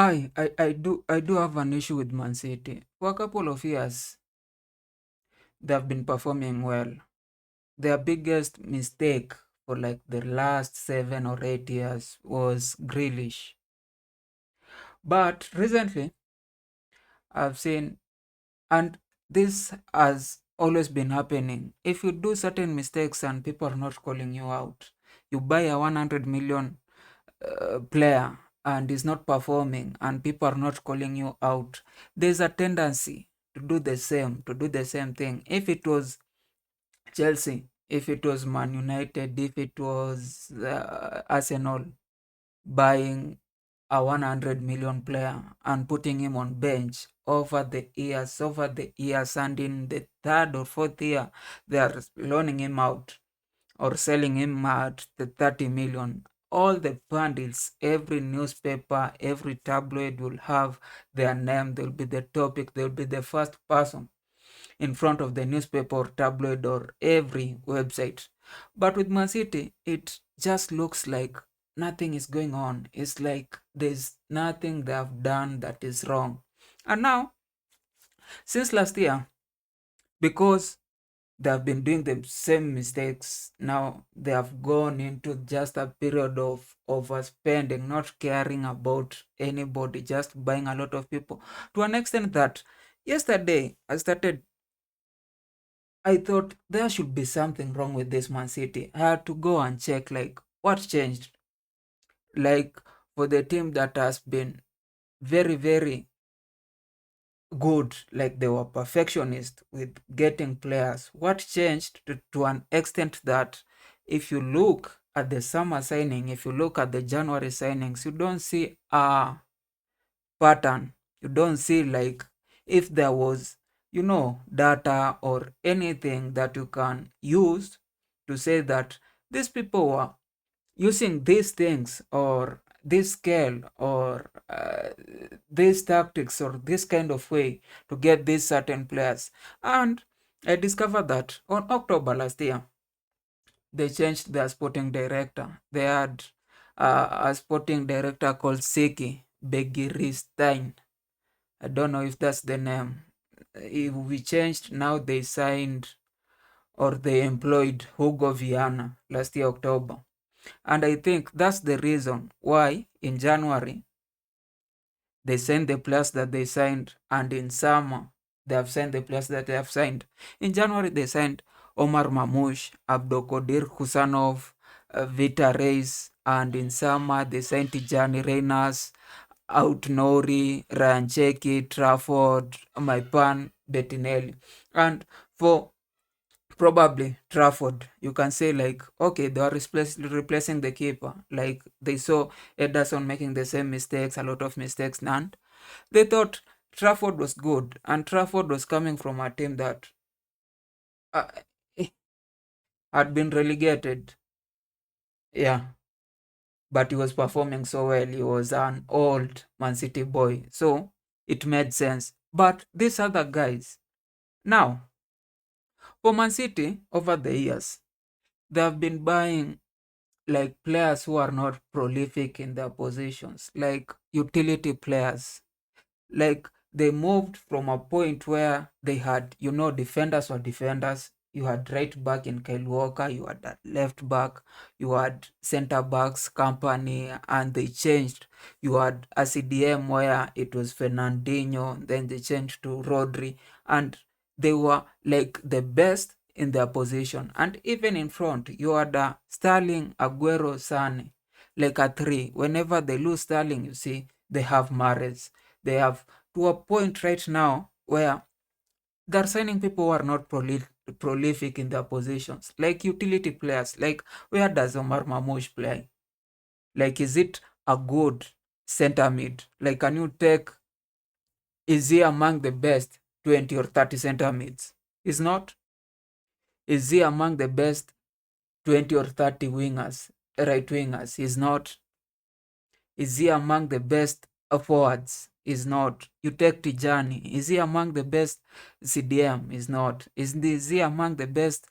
I do have an issue with Man City. For a couple of years, they have been performing well. Their biggest mistake for like the last 7 or 8 years was Grealish. But recently, I've seen, and this has always been happening. If you do certain mistakes and people are not calling you out, you buy a 100 million player and is not performing and people are not calling you out, there's a tendency to do the same thing. If it was Chelsea, if it was Man United, if it was Arsenal buying a 100 million player and putting him on bench over the years, and in the third or fourth year, they are loaning him out or selling him at the 30 million. All the bundles, every newspaper, every tabloid will have their name. They'll be the topic. They'll be the first person in front of the newspaper or tabloid or every website. But with Man City, it just looks like nothing is going on. It's like there's nothing they have done that is wrong. And now, since last year, because they have been doing the same mistakes, now they have gone into just a period of overspending, not caring about anybody, just buying a lot of people to an extent that yesterday I thought there should be something wrong with this Man City. I had to go and check like what changed. Like for the team that has been very, very good, like they were perfectionist with getting players. What changed to an extent that if you look at the summer signing, if you look at the January signings, you don't see a pattern. You don't see like if there was, data or anything that you can use to say that these people were using these things or this scale or these tactics or this kind of way to get these certain players. And I discovered that on October last year, they changed their sporting director. They had a sporting director called Seki Begiristein. I don't know if that's the name. If we changed, now they signed or they employed Hugo Viana last year, October. And I think that's the reason why in January they signed the players that they signed, and in summer they have signed the players that they have signed. In January they signed Omar Mamouche, Abdokodir Husanov, Vita Reis, and in summer they signed Tijani Reyners, Out Nori, Ryan Cheki, Trafford, Maipan, Bettinelli. And for probably Trafford, you can say like, okay, they are replacing the keeper. Like they saw Ederson making the same mistakes, a lot of mistakes, and they thought Trafford was good, and Trafford was coming from a team that uh, had been relegated. Yeah, but he was performing so well. He was an old Man City boy, so it made sense. But these other guys, now for Man City over the years, they have been buying like players who are not prolific in their positions, like utility players. Like they moved from a point where they had, defenders were defenders. You had right back in Kyle Walker, you had a left back, you had center backs company, and they changed. You had a CDM where it was Fernandinho, then they changed to Rodri, and they were like the best in their position. And even in front, you had Sterling, Aguero, Sane, like a three. Whenever they lose Sterling, you see they have Mahrez. They have to a point right now where they're signing people who are not prolific in their positions, like utility players. Like, where does Omar Mamouche play? Like, is it a good center mid? Like, can you take, is he among the best 20 or 30 center mids? He's not. Is he among the best 20 or 30 wingers, right wingers? He's not. Is he among the best forwards? Is not. You take Tijani. Is he among the best CDM? Is not. Is he among the best?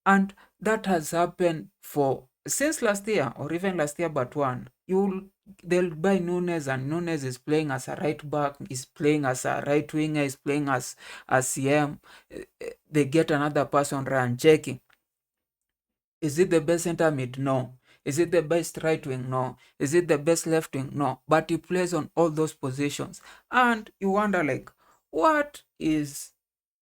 And that has happened for since last year or even last year but one. You'll they'll buy Nunes, and Nunes is playing as a right back, is playing as a right winger, is playing as CM. They get another person, Ryan Cheki. Is it the best center mid? No. Is it the best right wing? No. Is it the best left wing? No. But he plays on all those positions. And you wonder, like, what is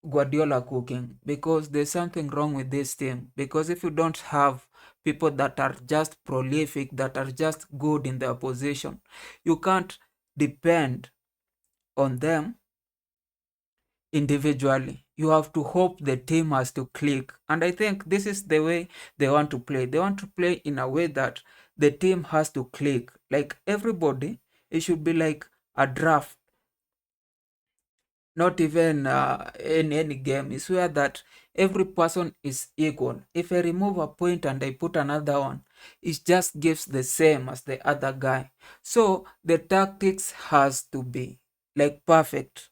Guardiola cooking? Because there's something wrong with this team. Because if you don't have people that are just prolific, that are just good in their position, you can't depend on them individually. You have to hope the team has to click. And I think this is the way they want to play. They want to play in a way that the team has to click. Like everybody, it should be like a draft, not even in any game. It's where that every person is equal. If I remove a point and I put another one, it just gives the same as the other guy. So the tactics has to be like perfect.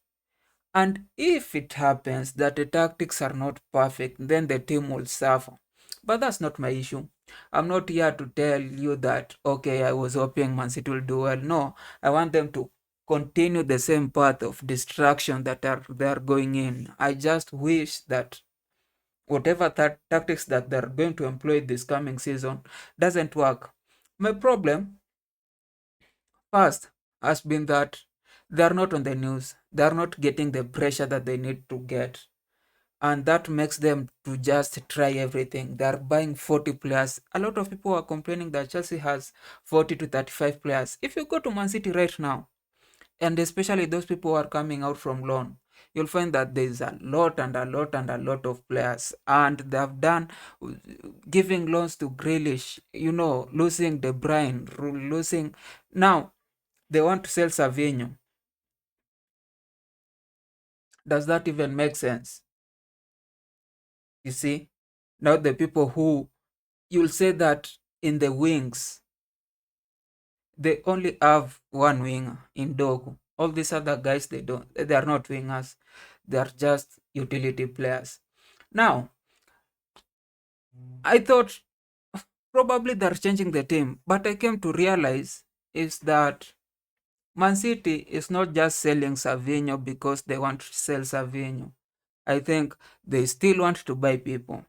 And if it happens that the tactics are not perfect, then the team will suffer. But that's not my issue. I'm not here to tell you that, okay, I was hoping Man City will do well. No, I want them to continue the same path of destruction that they are going in. I just wish that whatever tactics that they're going to employ this coming season doesn't work. My problem first has been that they are not on the news. They are not getting the pressure that they need to get. And that makes them to just try everything. They are buying 40 players. A lot of people are complaining that Chelsea has 40 to 35 players. If you go to Man City right now, and especially those people who are coming out from loan, you'll find that there's a lot and a lot and a lot of players. And they have done giving loans to Grealish, losing De Bruyne, losing. Now, they want to sell Savinho. Does that even make sense? You see? Now the people who you'll say that in the wings, they only have one winger in Dogu. All these other guys, they are not wingers. They are just utility players. Now, I thought probably they're changing the team, but I came to realize is that Man City is not just selling Savinho because they want to sell Savinho. I think they still want to buy people.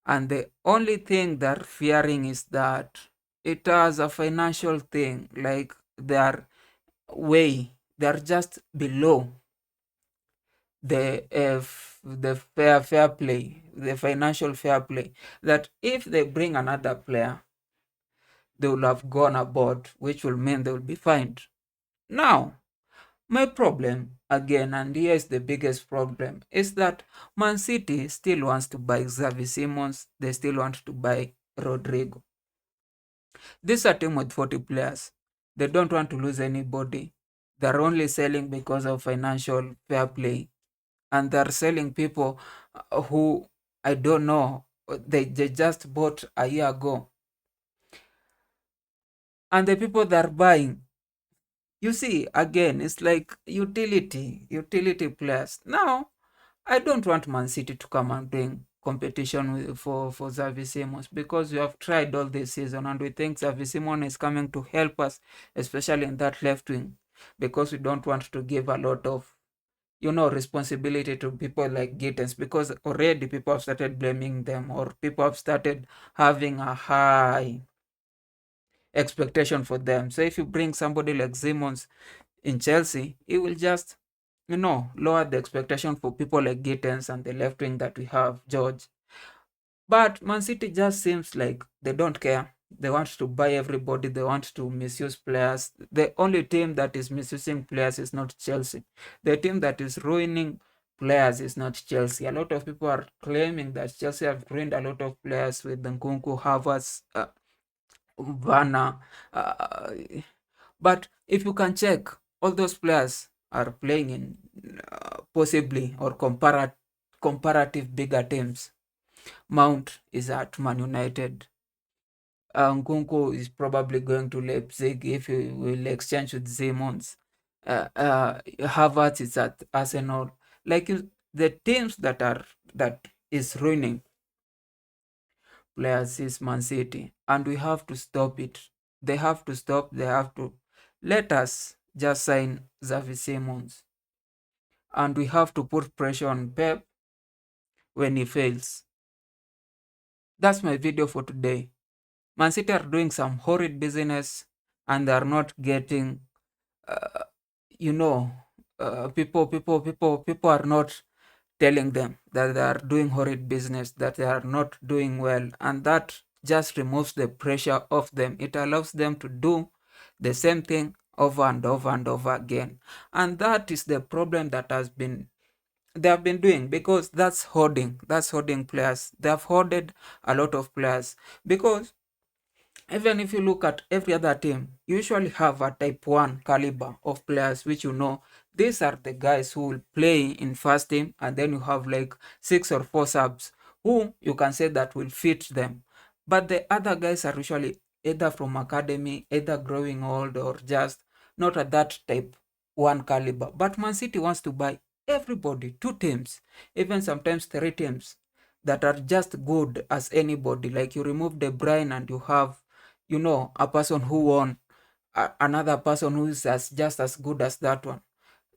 And the only thing they're fearing is that it has a financial thing, like they're just below the fair play, the financial fair play. That if they bring another player, they will have gone aboard, which will mean they will be fined. Now, my problem again, and here's the biggest problem, is that Man City still wants to buy Xavi Simons. They still want to buy Rodrigo. This is a team with 40 players. They don't want to lose anybody. They're only selling because of financial fair play. And they're selling people who, I don't know, they just bought a year ago. And the people they're buying, you see, again, it's like utility players. Now, I don't want Man City to come and bring competition for Xavi Simons, because we have tried all this season and we think Xavi Simons is coming to help us, especially in that left wing, because we don't want to give a lot of responsibility to people like Gittens, because already people have started blaming them, or people have started having a high expectation for them. So if you bring somebody like Simons in Chelsea, it will just lower the expectation for people like Gittens and the left wing that we have, George. But Man City just seems like they don't care. They want to buy everybody. They want to misuse players. The only team that is misusing players is not Chelsea. The team that is ruining players is not Chelsea. A lot of people are claiming that Chelsea have ruined a lot of players with Nkunku, Havertz, Werner. Uh, but if you can check, all those players are playing in possibly or comparative bigger teams. Mount is at Man United. Nkunku is probably going to Leipzig if he will exchange with Simons. Havertz is at Arsenal. Like the teams that is ruining players is Man City, and we have to stop it. They have to stop. They have to let us just sign Xavi Simons. And we have to put pressure on Pep when he fails. That's my video for today. Man City are doing some horrid business and they are not getting, uh, you know, people are not telling them that they are doing horrid business, that they are not doing well, and that just removes the pressure off them. It allows them to do the same thing over and over and over again, and that is the problem that they have been doing, because that's hoarding players. They have hoarded a lot of players, because even if you look at every other team, you usually have a type 1 caliber of players, which these are the guys who will play in first team, and then you have like 6 or 4 subs who you can say that will fit them. But the other guys are usually either from academy, either growing old, or just not at that type 1 caliber. But Man City wants to buy everybody, 2 teams, even sometimes 3 teams that are just good as anybody. Like you remove De Bruyne and you have a person who won, another person who is just as good as that one.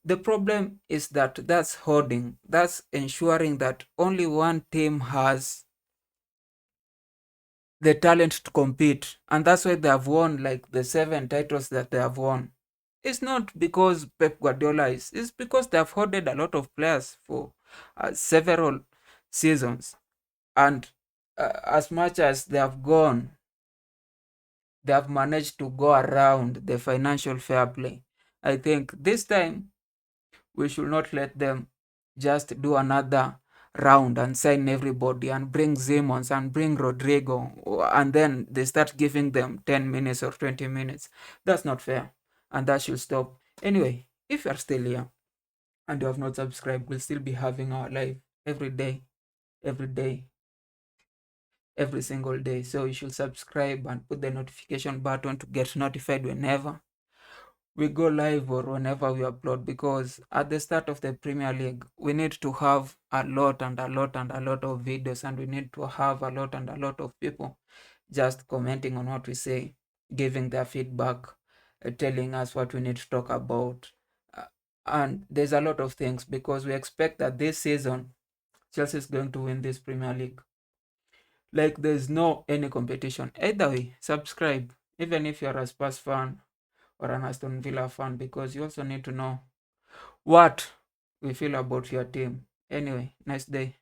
The problem is that that's hoarding. That's ensuring that only one team has the talent to compete. And that's why they have won like the 7 titles that they have won. It's not because Pep Guardiola it's because they have hoarded a lot of players for several seasons. And as much as they have gone, they have managed to go around the financial fair play. I think this time we should not let them just do another round and sign everybody and bring Simons and bring Rodrigo, and then they start giving them 10 minutes or 20 minutes. That's not fair, and that should stop. Anyway, if you're still here and you have not subscribed, we'll still be having our live every day, every day, every single day. So you should subscribe and put the notification button to get notified whenever we go live or whenever we upload, because at the start of the Premier League we need to have a lot and a lot and a lot of videos, and we need to have a lot and a lot of people just commenting on what we say, giving their feedback, telling us what we need to talk about. And there's a lot of things, because we expect that this season Chelsea is going to win this Premier League. Like there's no any competition. Either way, subscribe, even if you're a Spurs fan or an Aston Villa fan, because you also need to know what we feel about your team. Anyway, nice day.